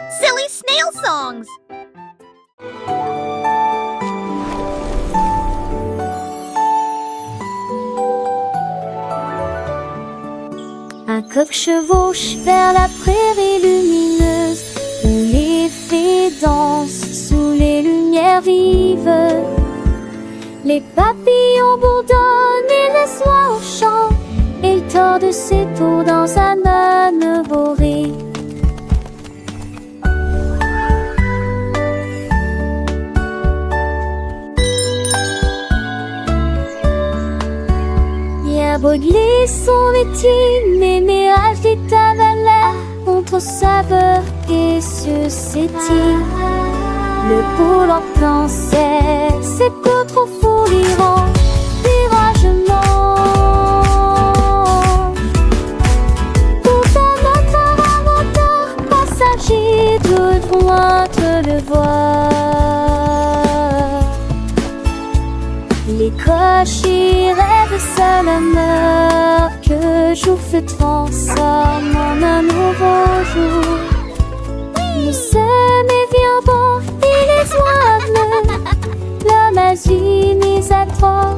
Silly snail songs! Un coq chevauche vers la prairie lumineuse où les fées dansent sous les lumières vives. Les papillons bourdonnent et laissent l'oie au chant, et il tord ses tours dans un âne boré. Bien brûlé son métier, les mirages des tavalères contre saveur et suscétile. Le poulpe pensait, c'est peu trop fou l'Iran, viragement. Pourtant notre inventeur passager de loin te le voir. Les cochers rêvent seul honneur que jour se transforme en un nouveau jour. Nous sommes éviens bons et les oies bleues, l'homme a unis à trois,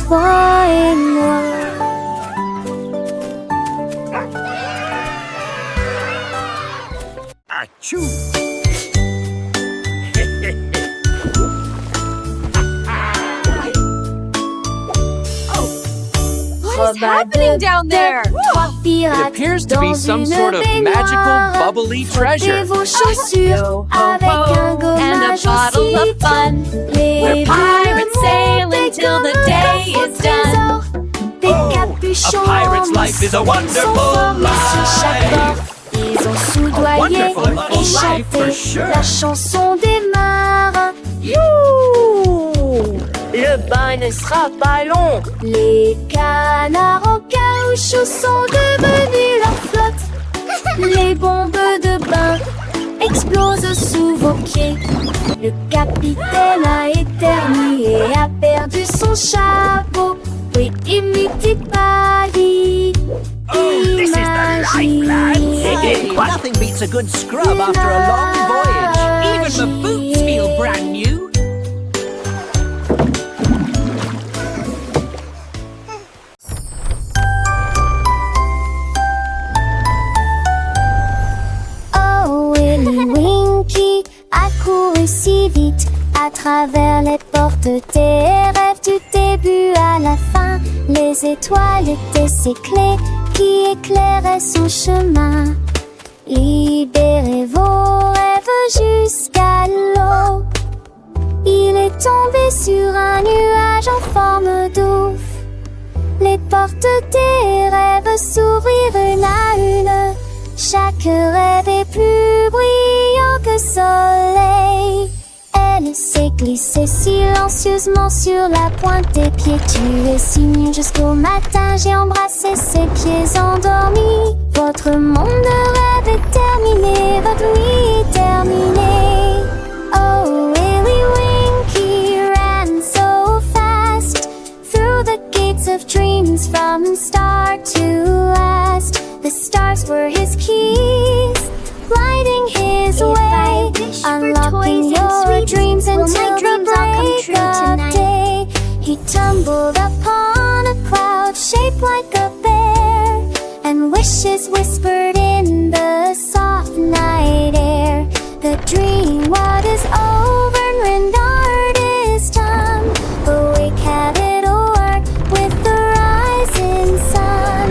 toi et moi. Achou! What is happening down there? It appears to be some sort of magical, bubbly treasure. Vos chaussures avec un And a gommage bottle of fun. We're pirates sailing till the day is done. Des A capuchons pirate's life is a wonderful sur chaque bord. life. Ils ont soudoyé A wonderful et life for chanté sure. la chanson des marins. Le bain ne sera pas long. Les canards en caoutchouc sont devenus leur flotte. Les bombes de bain explosent sous vos pieds. Le capitaine a éternué et a perdu son chapeau. Oui, imite Paris. Oh, this is the life, lads. Hey, Nothing beats a good scrub after a long voyage. Even the boots feel brand new. Oh, Willy Winky a couru si vite à travers les portes des rêves du début à la fin. Les étoiles étaient ses clés qui éclairaient son chemin. Libérez vos rêves jusqu'à l'eau. Il est tombé sur un nuage en forme d'ouf. Les portes des rêves s'ouvrirent une à une. Chaque rêve est plus brillant que soleil. Elle s'est glissée silencieusement sur la pointe des pieds. Tu es si mignon jusqu'au matin. J'ai embrassé ses pieds endormis. Votre monde de rêve est terminé. Votre nuit est terminée. Oh, Willy Winky ran so fast through the gates of dreams from start to last. The stars were his keys, lighting his way, unlocking your dreams until the break of day. He tumbled upon a cloud shaped like a bear, and wishes whispered in the soft night air. The dream what is over and rendered is done. Awake, have it o'er with the rising sun.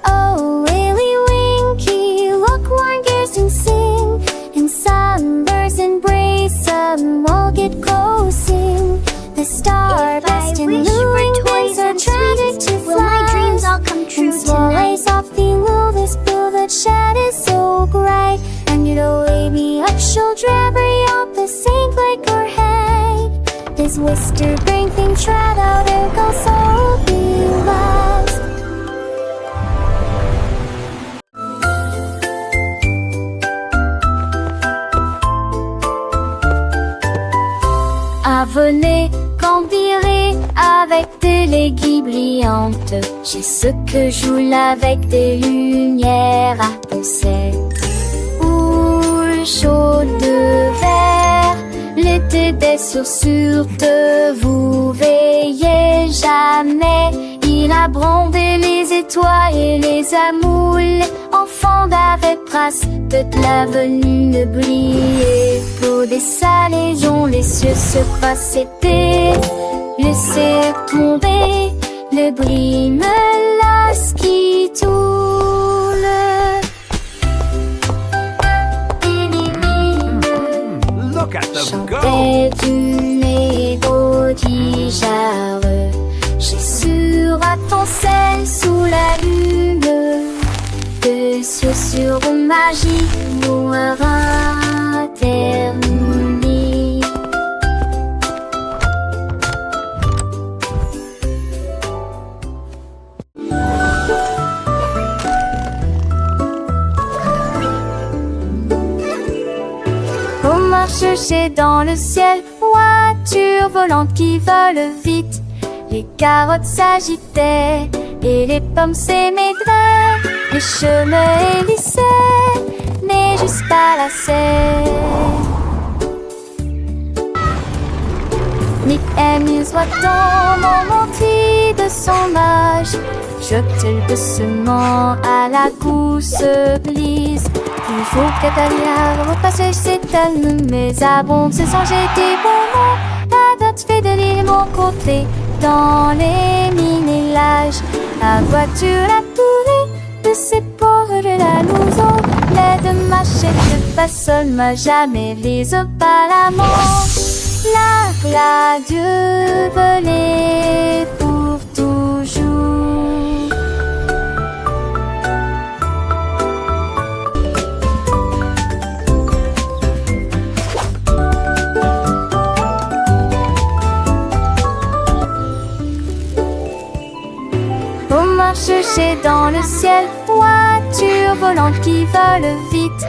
Oh, Willy Winky, look, warm gears and sing. In sunbursts embrace, some will get coasting. The star-burst and luring wings are tragic to fly. Will my dreams all come true And swallows tonight? softly lull this blue that shed is so bright. And you'll lay me up, she'll drabber up the sink like her head. This wister brain thing trad out her goes so beloved. Ah, venez, cambirer avec avec des l'aiguille brillante. J'ai ce que joue avec des lumières à poncettes. Houle chaude de verre, l'été des chaussures de vous veillez jamais. Il a brandé les étoiles et les amoules. Enfants d'avec trace de l'avenue ne brillait. Pour des salaisons, les cieux se passaient. Laissez tomber le bris me lasse qui toule. Look at them go! Chantait une égodigère. J'ai sur attenselle sous la lune. De chaussures magiques pour terminer. On marche chez dans le ciel, voiture volante qui vole vite. Les carottes s'agitaient et les pommes s'émaidraient. Les chemins hélissaient, mais jusqu'à la serre. Nick aime dans mon mentis de son âge. Jetait doucement à la gousse glisse. Il faut qu'Atalia repasse ses talons, mais abonde se changer des moments. La date fait de l'île mon côté, dans les minélages. La voiture a tourné de ses ports de la louison. L'aide machette de façon m'a jamais les pas la manche. La Dieu volait pour toujours. On marche chez dans le ciel, voiture volante qui vole vite.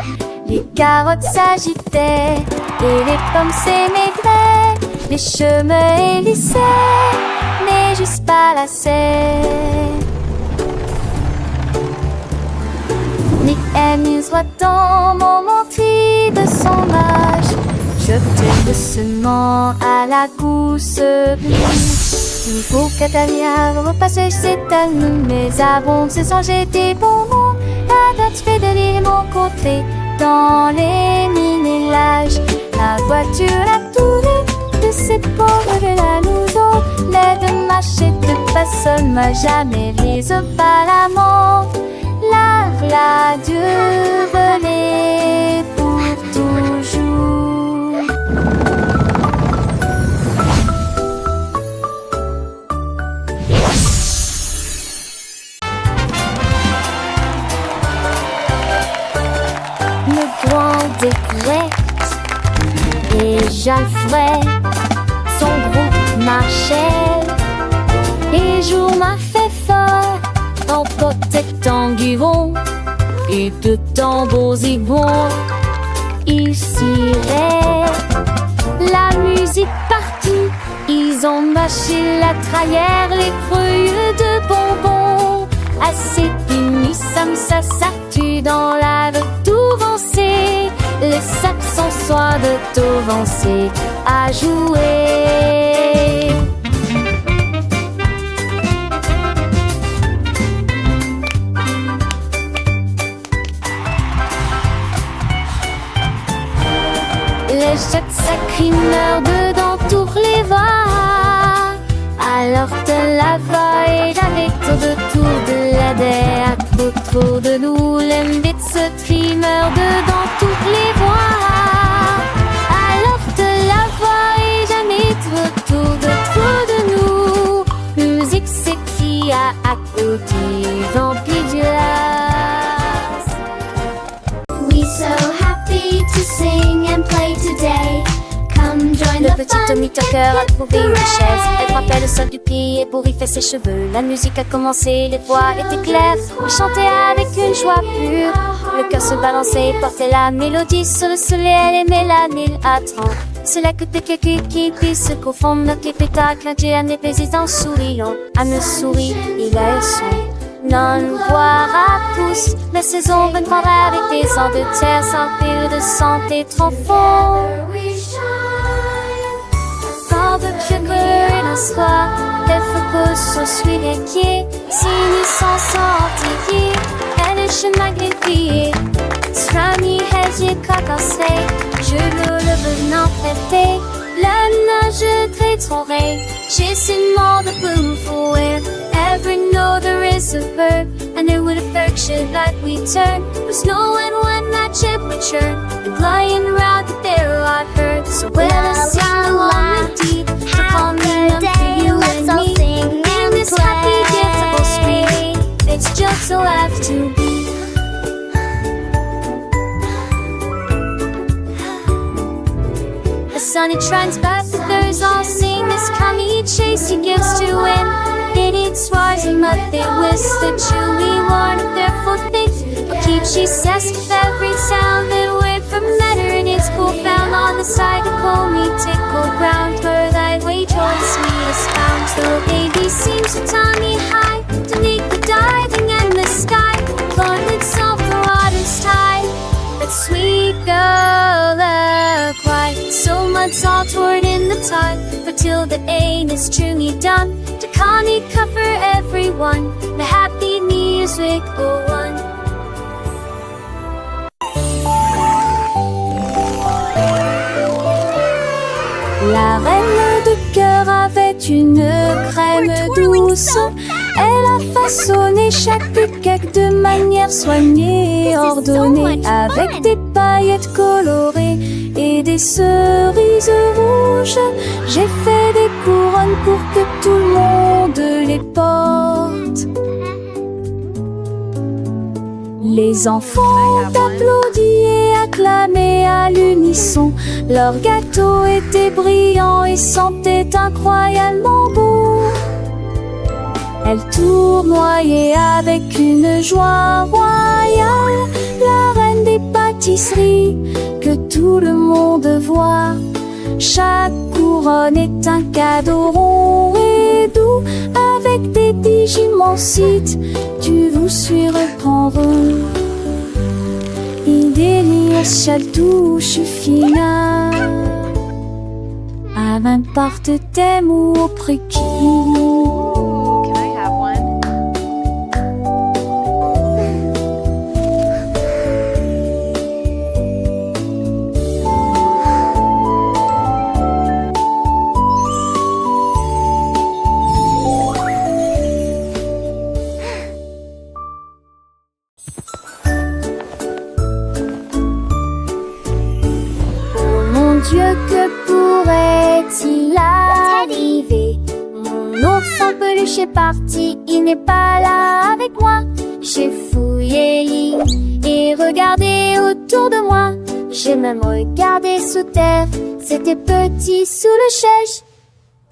Les carottes s'agitaient et les pommes s'émaidraient. Les chemins hélissaient, mais juste pas la serre. Nick amuse dans mon mentis de son âge. Jetait doucement à la gousse glisse. Il faut qu'Atalia repasse ses talons, mais abonde se changer des bonbons. La date fait de l'île mon côté, dans les minélages. La voiture a tourné de ses ports de la louison. L'aide machette de façon m'a jamais les pas la menthe. La Dieu volait pour toujours. Le grand découverte et Jalfred, son groupe marchait. Et jour m'a fait fort en protectant Guivon et de tambours zigons. Ils ciraient la musique partout. Ils ont mâché la traillère, les feuilles de bonbons. Assez finis, ça s'actue dans la de tout vancer. Les saxons soient de tout vancer à jouer. Les jets sacrés meurent dedans tous les voix. Alors de la vaille avec autour de la terre, autour de nous, l'embête se trimeur dedans toutes les voix. Alors de la vaille jamais autour de nous, musique s'écrit à côté, vampire du las. We so happy to sing and play today. Come join Le the petit fun. Tommy Tucker a trouvé une chaise. Elle frappait le sol du pied pour y faire ses cheveux. La musique a commencé, les voix étaient claires. Il chantait avec une joie pure. Le cœur se balançait et portait la mélodie sur le soleil. Elle aimait la Nil à 30. C'est là que tes qui se confondent dans tes pétacles. Un géant épais en souriant. À me sourit, il a son non voir à tous. La saison viendra avec des ans de terre sans pile de santé trop fort. Sans de sugar un soir, les focus sont suivis les pieds. Si nous sommes sortis, elle est chemin magnifié. Strami hedge cacassé, je le venant traité. La nage très j'ai seulement de boom for it. Ever know there is a verb, and there would affection that we turn. There's no one when that ship return. The flying around the there I heard. So well I sing along with deep. Upon the day, you and me. In this happy giftable street, it's just so have to be. The sun it shines back, the birds all sing. This coming chase he gives to win. It eats rising, but they whisk the chewy one of their foot things. Keep she says with every sound that word from letter in its cool found on the side of me tickle ground where thy way towards me is found. So baby seems to tie me high to make the diving and the sky flood itself the water's tide. That sweet girl a cry, so much all toward in the tide, but till the aim is truly done. To Connie cover everyone, the happy music go on. La reine de cœur avait une crème douce. Elle a façonné chaque cake de manière soignée et ordonnée, avec des paillettes colorées et des cerises rouges. J'ai fait des couronnes pour que tout le monde les porte. Les enfants applaudissent et acclamaient à l'unisson. Leur gâteau était brillant et sentait incroyablement bon. Elle tournoyait avec une joie royale, la reine des pâtisseries que tout le monde voit. Chaque couronne est un cadeau rond et doux, avec des digimonsites du vous surprendront. Idélios touche fina, à n'importe thème ou au préquis. Can I have one? Dieu, que pourrait-il arriver? Mon ours en peluche est parti, il n'est pas là avec moi. J'ai fouillé et regardé autour de moi. J'ai même regardé sous terre, c'était petit sous le chèche.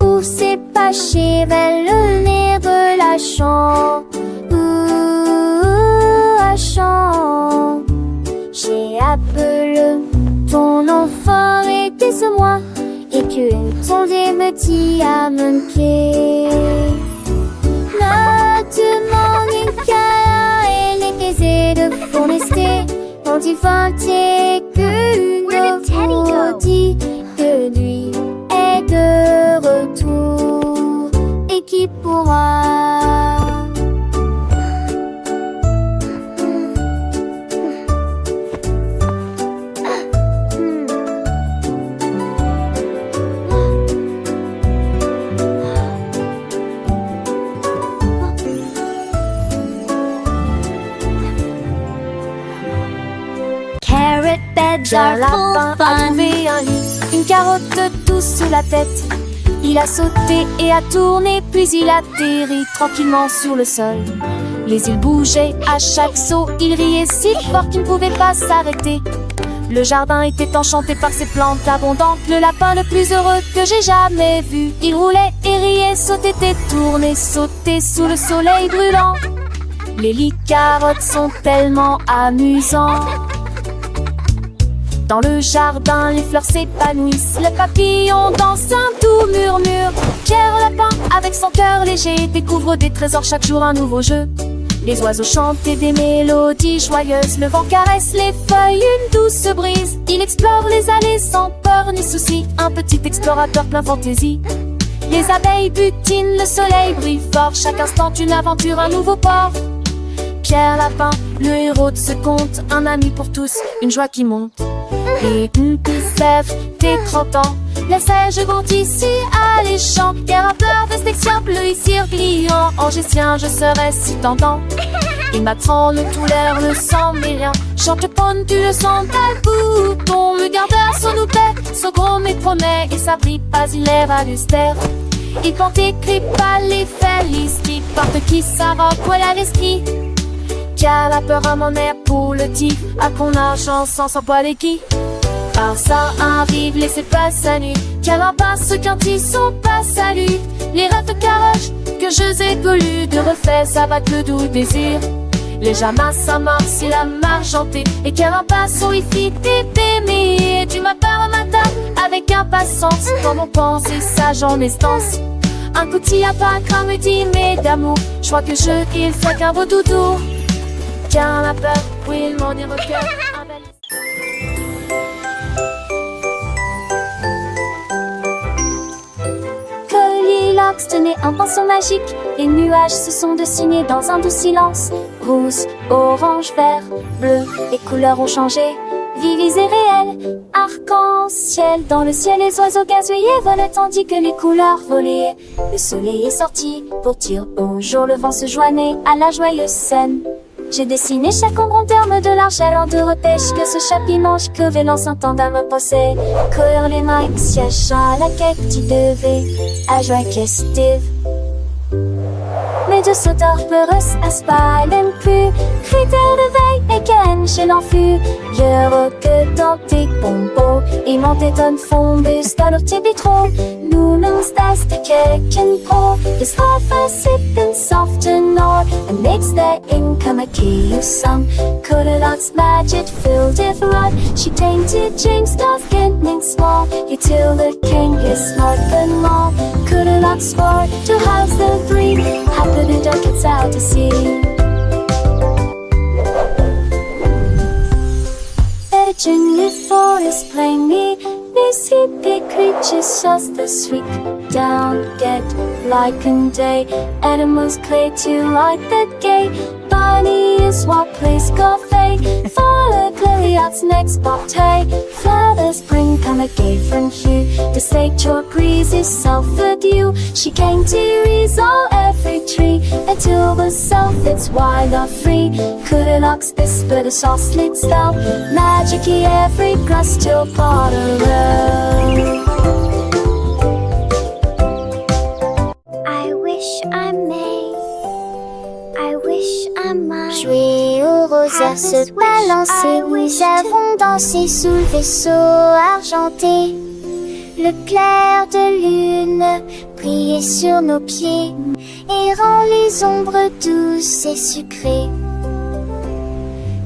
Où s'est caché vers le nez de la chambre. La chambre. J'ai appelé ton enfant était ce moi, et qu'une tondée me dit à mon pied. Ne demande qu'à elle est aisée de forester, quand il vantait qu'une vous dit que lui est de retour, et qui pourra Are lapin full a fun. trouvé un lit, une carotte douce sous la tête. Il a sauté et a tourné, puis il atterrit tranquillement sur le sol. Les îles bougeaient à chaque saut, il riait si fort qu'il ne pouvait pas s'arrêter. Le jardin était enchanté par ses plantes abondantes, le lapin le plus heureux que j'ai jamais vu. Il roulait et riait, sautait et tournait, sautait sous le soleil brûlant. Les lits carottes sont tellement amusants. Dans le jardin, les fleurs s'épanouissent, le papillon danse un doux murmure. Pierre Lapin, avec son cœur léger, découvre des trésors chaque jour, un nouveau jeu. Les oiseaux chantent des mélodies joyeuses, le vent caresse les feuilles, une douce brise. Il explore les allées sans peur ni souci, un petit explorateur plein fantaisie. Les abeilles butinent, le soleil brille fort, chaque instant une aventure, un nouveau port. Pierre Lapin, le héros de ce conte, un ami pour tous, une joie qui monte. Et une petite sève, des 30 ans, les seiges vont ici alléchants. Pierre a peur de Stexien, bleu ici pliant. Angicien, je serai si tentant. Il m'apprend le tout l'air, le sang mais rien. Chante ponne, tu le sens, tel bouton. Le gardeur, son loupet, son gros mais promet. Et sa bride pas, il est valustère. Il porte écrit pas les félices qui porte qui sa robe, voilà l'esprit. Qui a la peur à mon air pour le tif, à qu'on a chance sans poil et qui. Par ça arrive, laissez pas sa nuit. Qui a pas ceux quand ils sont pas salut. Les rêves de caroche que je ai collus, de refait ça va que le doux désir. Les jamas s'amorcent, il a margenté. Et qui a pas son wifi t'aimer. Tu m'appelles au matin avec impatience. Comme on pense et sage en estance. Un coup t'y a pas comme dit mais d'amour. Je crois que je il fait qu'un beau doudou. Tiens la peur, oui mon ira au cœur. Goldilocks tenait un pinceau magique. Les nuages se sont dessinés dans un doux silence. Rouge, orange, vert, bleu, les couleurs ont changé. Vives et réelles, arc-en-ciel. Dans le ciel, les oiseaux gazouillaient volaient tandis que les couleurs volaient. Le soleil est sorti pour dire bonjour. Le vent se joignait à la joyeuse scène. J'ai dessiné chaque ombre en termes de l'argent en de repêche. Que ce chapitre que vélan s'entendent à me passer. Courir les mains, siège à la quête, tu devais à joie festive. Mais de sauteurs peureux à spa, même plus. Critère de veille et ken chez l'enfus. Je que dans tes pompos. Et mon téton fombus dans leur tibitron. Nous nous stas de keken pro. The sofa sipping soft and all. And makes their income a key of some. Goldilocks magic filled with rod. She tainted James Star's getting small. You till the king is smart and more. Goldilocks sport to house the three. Happy the duck gets out to sea. In the forest plainly, these hippie creatures just the sweep down, get like in day. Animals clay to like the gay. Bunny is what plays coffee. Follow Goldilocks next bobtail. Flowers bring come a gay from hue. The slate chalk breeze is self-adieu. She came to resolve every tree until the self it's wild or free. Goldilocks whisper the soft slit spell. Magic-y every grass till part around. I wish I may. I wish I might. Jouer au rosaire, se balancer. Nous avons dansé sous le vaisseau argenté. Le clair de lune brillait sur nos pieds et rend les ombres douces et sucrées.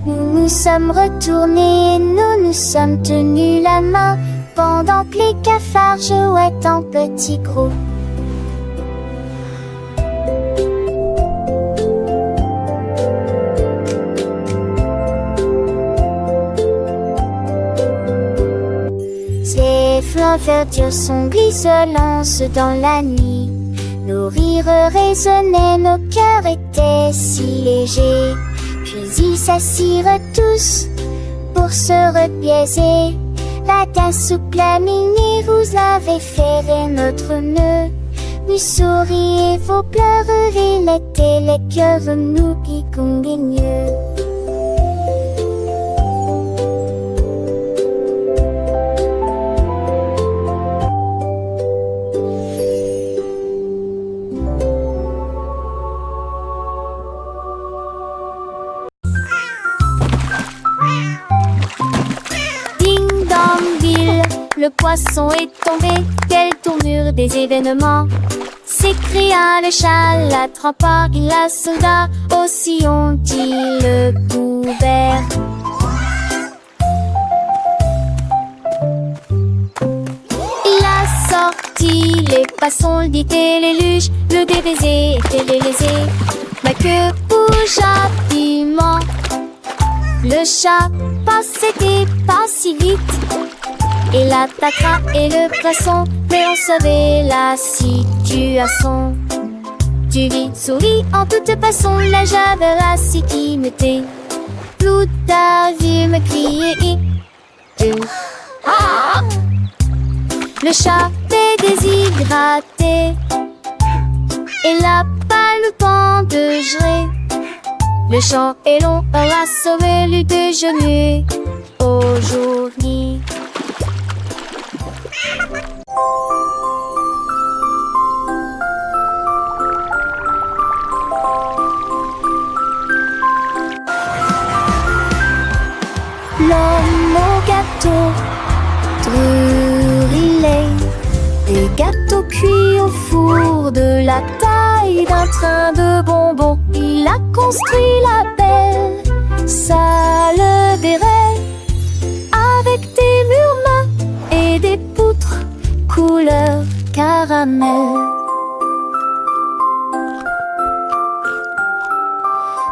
Nous nous sommes retournés, nous nous sommes tenus la main pendant que les cafards jouaient en petits groupes. Ces flancs verdures sont glisselants dans la nuit. Nos rires résonnaient, nos cœurs étaient si légers. Puis ils s'assirent tous pour se repiaiser. La tasse souple à mini, vous avez ferré notre nœud. Nous souriez, vos pleurs relaient les cœurs nous qui combinent. Le poisson est tombé, quelle tournure des événements. S'écria le chat, l'attrapa, il la soldat, aussi on dit le couvert. poisson, le dit et les luges, le DBZ et les lésés. Ma queue bouge rapidement. Le chat passait pas si vite. Il attaquera et le poisson, mais on savait la situation. Tu vis, souris en toute façon, la javera si qui me tait. Tout a vu me crier. Ah! Le chat est déshydraté. Il n'a pas le temps de gérer. Le champ est long, on a sauvé le déjeuner aujourd'hui. L'homme au gâteau brûlé, des gâteaux cuits au four de la taille d'un train de bonbons. Il a construit la belle salle des rêves avec des murs mat et des poutres couleur caramel.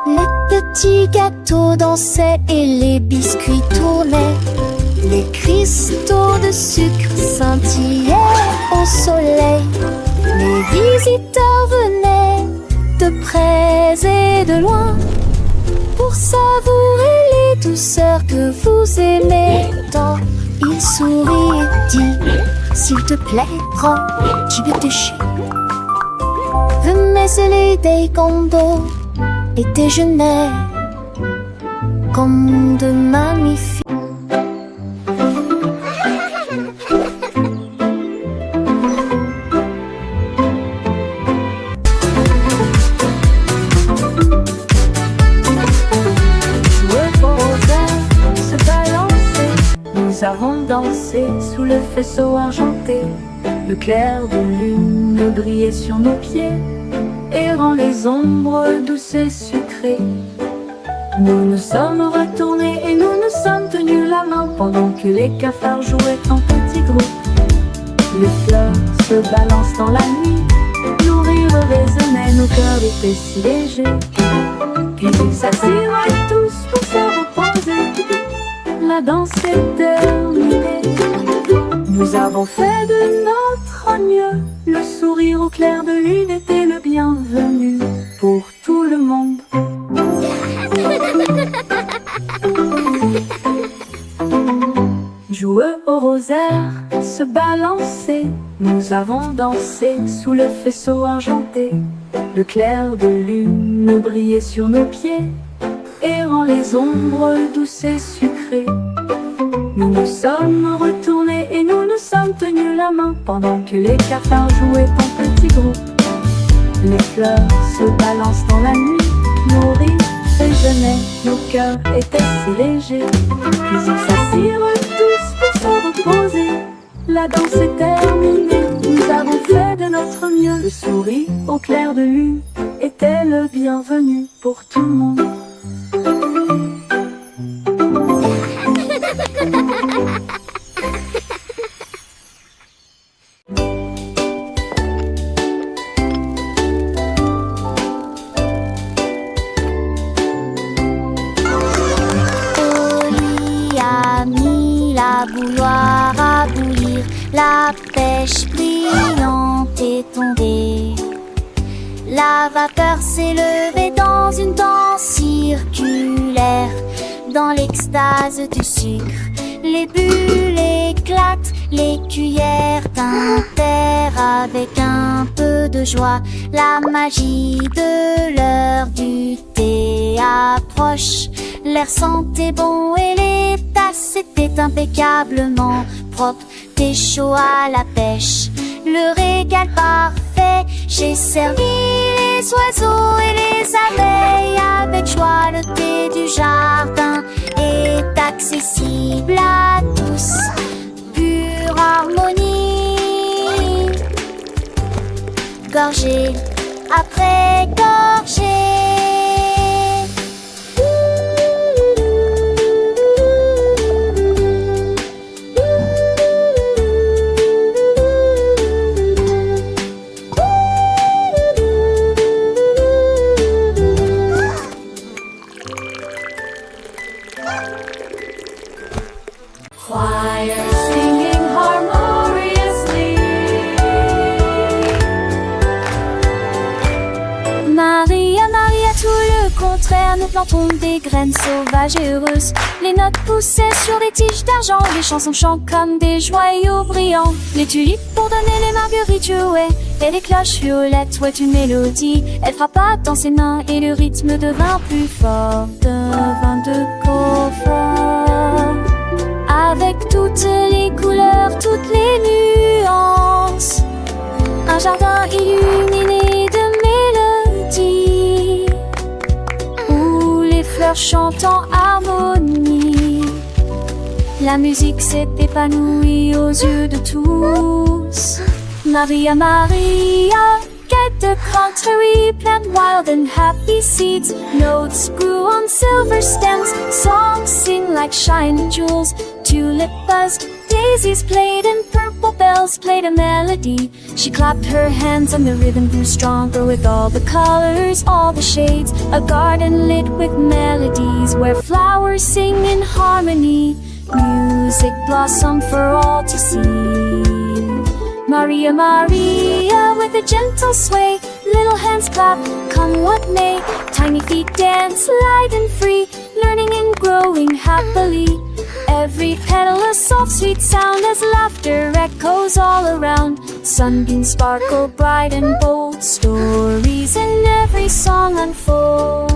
Les petits gâteaux dansaient et les biscuits tournaient. Les cristaux de sucre scintillaient au soleil. Les visiteurs venaient de près et de loin pour savourer les douceurs que vous aimez tant. Il sourit et dit: s'il te plaît, prends, tu veux déchirer. Venez sceller des condos et déjeuner comme de magnifiques. Nous avons dansé sous le faisceau argenté. Le clair de lune brillait sur nos pieds, errant les ombres douces et sucrées. Nous nous sommes retournés et nous nous sommes tenus la main pendant que les cafards jouaient en petits groupes. Les fleurs se balancent dans la nuit, nos rires résonnaient, nos cœurs étaient si légers. Puis ils s'assirent tous pour se reposer. La danse est terminée. Nous avons fait de notre mieux. Le sourire au clair de lune était le bienvenu pour tout le monde. Joueux au rosaire, se balancer. Nous avons dansé sous le faisceau argenté. Le clair de lune brillait sur nos pieds, errant les ombres douces et sucrées. Nous nous sommes retournés et nous nous sommes tenus la main pendant que les cafards jouaient en petits groupes. Les fleurs se balancent dans la nuit, nos rires résonnaient, nos cœurs étaient si légers. Puis ils s'assirent tous pour se reposer. La danse est terminée, nous avons fait de notre mieux. Le sourire au clair de lune était le bienvenu pour tout le monde. Oli a mis la bouilloire à bouillir, la pêche brillante est tombée. La vapeur s'est levée dans une danse circulaire, dans l'extase du sucre. Les bulles éclatent, les cuillères tintèrent avec un peu de joie. La magie de l'heure du thé approche. L'air sentait bon et les tasses étaient impeccablement propres. Thé chaud à la pêche, le régal parfait. J'ai servi les oiseaux et les abeilles avec joie. Le thé du jardin est accessible à tous, pure harmonie. Gorgée après gorgée. contraire, nous plantons des graines sauvages et heureuses. Les notes poussaient sur des tiges d'argent, les chansons chantent comme des joyaux brillants. Les tulipes pour donner les marguerites jouaient, et les cloches violettes jouaient une mélodie. Elle frappa dans ses mains et le rythme devint plus fort, devint de confort. Avec toutes les couleurs, toutes les nuances, un jardin illuminé de mélodies, où les fleurs chantent en harmonie. La musique s'est épanouie aux yeux de tous. Maria, Maria, get the contrary, plant wild and happy seeds. Notes grew on silver stems, songs sing like shining jewels. Tulip buzzed, daisies played, and purple bells played a melody. She clapped her hands and the rhythm grew stronger with all the colors, all the shades. A garden lit with melodies where flowers sing in harmony. Music blossomed for all to see. Maria, Maria, with a gentle sway, little hands clap, come what may. Tiny feet dance light and free, learning and growing happily. Every petal a soft sweet sound as laughter echoes all around. Sunbeams sparkle bright and bold, stories in every song unfold.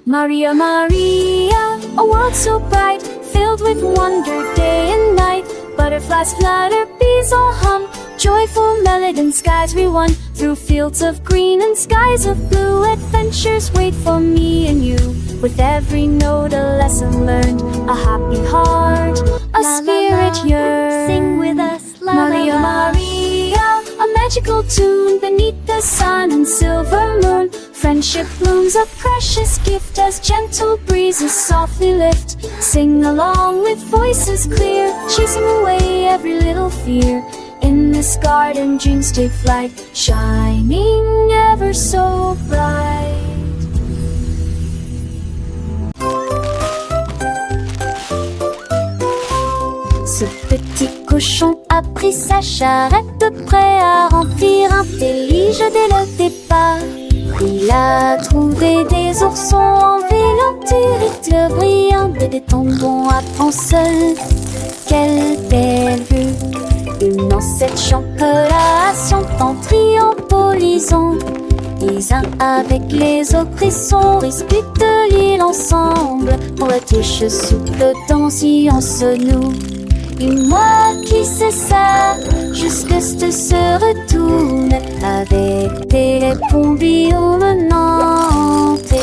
Maria, Maria, a world so bright, filled with wonder day and night. Butterflies flutter, bees all hum, joyful melody and skies we won. Through fields of green and skies of blue, adventures wait for me and you. With every note a lesson learned, a happy heart, a spirit yearns. Sing with us, la Maria, la la. Maria, a magical tune beneath the sun and silver moon. Friendship blooms, a precious gift as gentle breezes softly lift. Sing along with voices clear, chasing away every little fear. In this garden dreams take flight, shining ever so bright. Ce petit cochon a pris sa charrette, prêt à remplir un délige dès le départ. Il a trouvé des oursons en vélo, brillants et des tombons à ponceau. Quelle belle vue! Une ancêtre chocolat chantant triompholisant. Les uns avec les autres, ils sont disputent l'île ensemble. Pour la tige souple dans si on se noue. Et moi qui sais ça, jusque se retourne avec des bombillons menantes.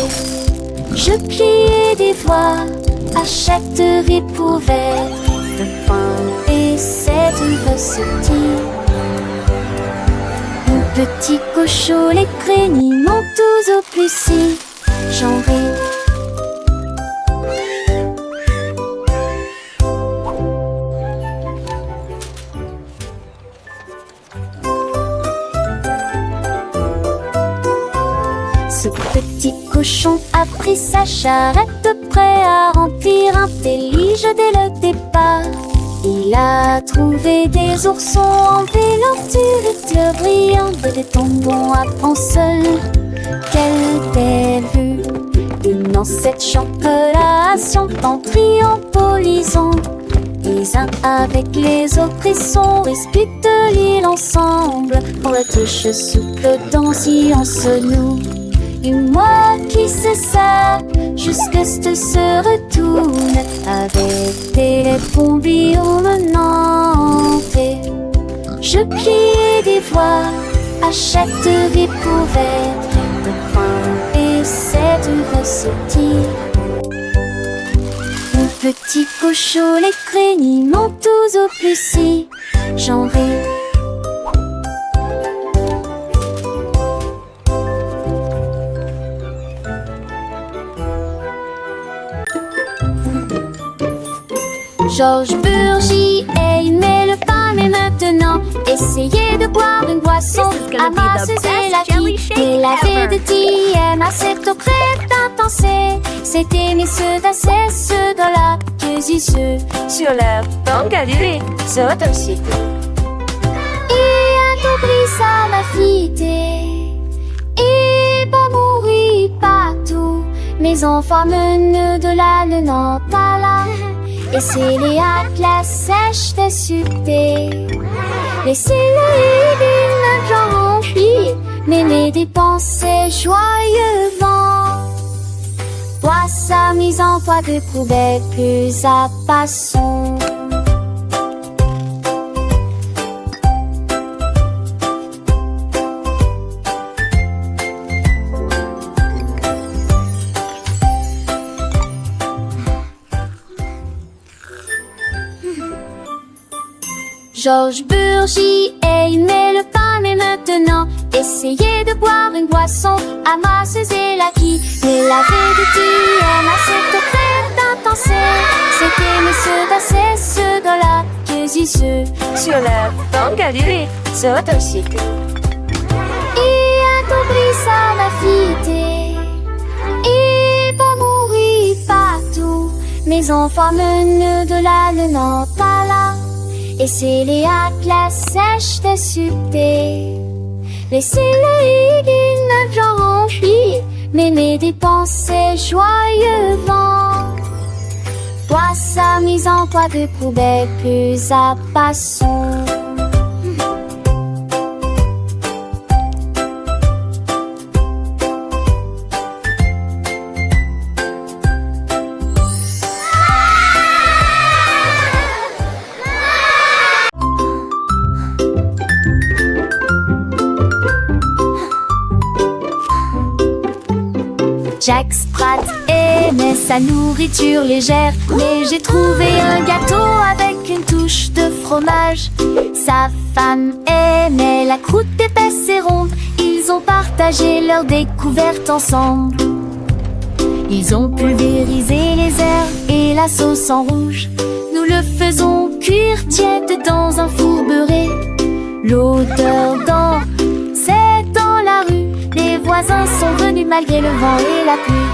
Je pliais des voix à chaque ripouvette de pain et cette recetille. Mon petit cochon, les crénis montent tous au plus si j'en ris. Ce petit cochon a pris sa charrette, prêt à remplir un délige dès le départ. Il a trouvé des oursons en vélo, brillants et des tombons à ponceau. Quelle belle vue! Une ancêtre chocolat chantant triompholisant. Les uns avec les autres, ils sont disputent l'île ensemble. Pour la tige souple dans si on se noue. Et moi qui sais ça, jusque se retourne avec des bombillons menantes. Je pliais des voix à chaque ripouvette de pain et cette recetille. Mon petit cochon, les crénis montent tous au plus si j'en ris. Georges Burgy aimait le pain, mais maintenant essayez de boire une boisson amasse et la vie et la vie de TM à cette eau crête intensée. C'est aimer ceux d'assez ceux de la ceux sur leur banque à l'île, ce aussi. Et un compris ça m'a fité et pas mourir partout Mes enfants menent de la Nantala. Et c'est les la sèche de subté. Laissez-le d'une genre remplie, mais les dépensées joyeux vent. Toi sa mise en foi de poubelle plus à passons. Georges Burgy aimait le pain, mais maintenant essayez de boire une boisson à masses et l'acquis. Mais la vérité aime à cette crème intense. C'était monsieur d'assez ce dollar que j'y suis. Sur la bande Galilée, c'est un cycle. Et à ton prix ça m'a fité. Et pas mourir partout. Mes enfants menent de la Nantala. Et c'est les la sèche de subté. Laissez-le d'une genre remplie, mais mes dépensées joyeux vent. Toi sa mise en poids de poubelle plus à passons. Jack Sprat aimait sa nourriture légère, mais j'ai trouvé un gâteau avec une touche de fromage. Sa femme aimait la croûte épaisse et ronde. Ils ont partagé leur découverte ensemble. Ils ont pulvérisé les herbes et la sauce en rouge. Nous le faisons cuire tiède dans un four beurré. L'odeur d'or, c'est dans la rue. Les voisins sont venus malgré le vent et la pluie.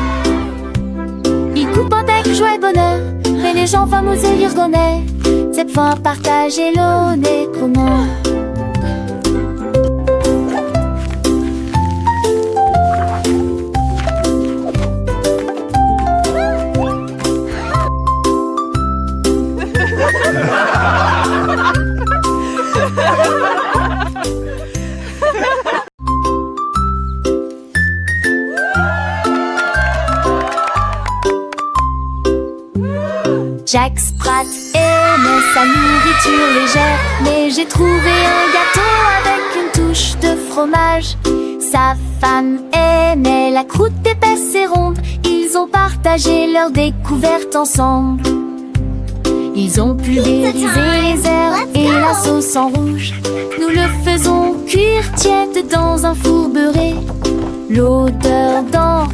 Ils coupent avec joie et bonheur, mais les gens fameux et l'irgonais. Cette fois partager l'eau n'est comment. Jack Sprat aimait sa nourriture légère, mais j'ai trouvé un gâteau avec une touche de fromage. Sa femme aimait la croûte épaisse et ronde. Ils ont partagé leur découverte ensemble. Ils ont pulvérisé les herbes et la sauce en rouge. Nous le faisons cuire tiède dans un four beurré. L'odeur d'or,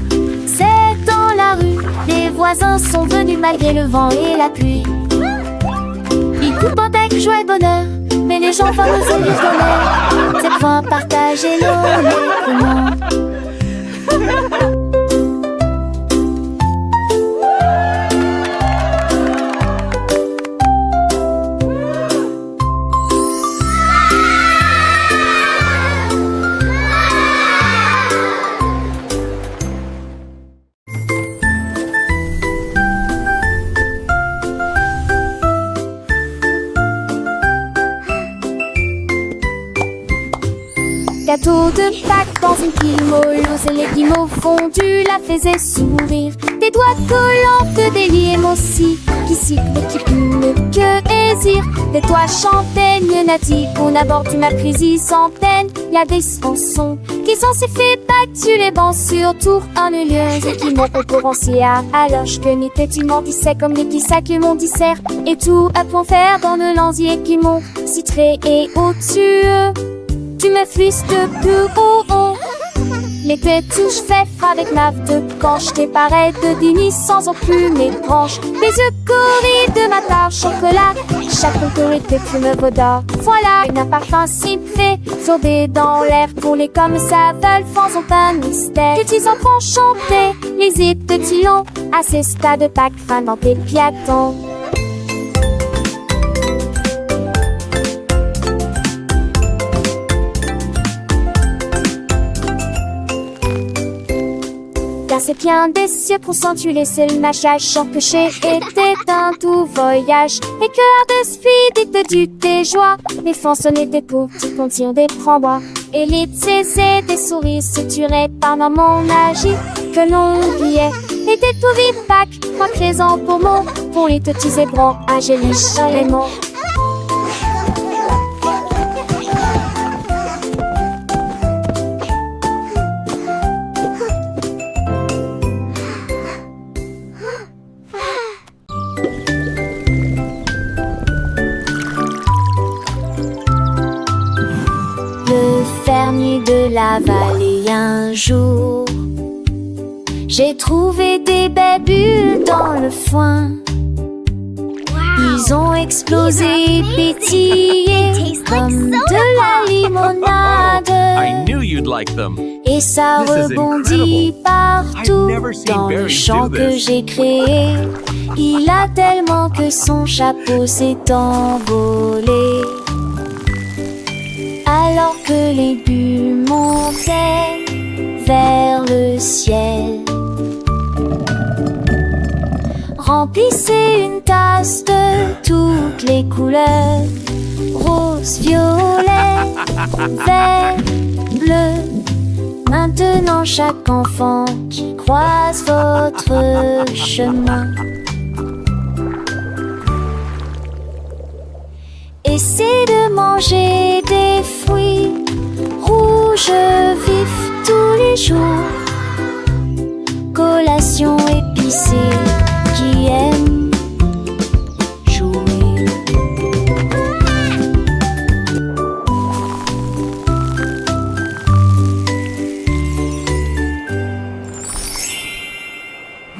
c'est dans la rue. Les voisins sont venus malgré le vent et la pluie. Ils coupent avec joie et bonheur, mais les gens fameux et l'irgonais. Cette fois partager l'eau n'est comment. Gâteau de Pâques dans une pile molleuse, et les guimauves fondus la faisaient sourire. Des doigts collants que des limes aussi, qui sifflent et qui pument que hésire. Des toits chantaignent natives, on aborde ma prise sans peine. Y a des chansons qui sont si fait battus les bancs sur tour ennuyeuse, et qui m'ont concurrencé alors que n'était tu m'en disais comme les pissas que mon dissert. Et tout à point faire dans le landier qui m'ont citré et au-dessus. Tu me fustes plus haut. L'été touche fait avec ma de quand je t'ai pareil de dîner sans aucune mes branches. Les yeux corris de ma tarte chocolat, chaque coloré de plume vaudor. Voilà un parfum si fait sauver dans l'air pour les comme ça veulent faisons un mystère. Que tu enfants chanter les hits de Tillon à ces stades de Pâques fin dans tes piatons. c'est bien des cieux pour tu laisser le nageage sans péché était un doux voyage. Et cœur de speed du tes joies, les façonnés des petits contirent des frambois. Et les et des souris se tueraient par mon agi que l'on oubliait. Et des tout vives Pâques, moi présent pour mots, pour les petits zébrons, angéliques, les mots. Le fermier de la vallée un jour, j'ai trouvé des belles bulles dans le foin. Ils ont explosé et pétillé comme de la limonade. I knew you'd like them. Et ça This is rebondit incredible. partout I've never seen dans le berries champ do que this. j'ai créé. Il a tellement que son chapeau s'est envolé. Alors que les bulles montaient vers le ciel, remplissez une tasse de toutes les couleurs, rose, violet, vert, bleu. Maintenant chaque enfant qui croise votre chemin, essaie de manger des fruits rouges vifs tous les jours. Collation épicée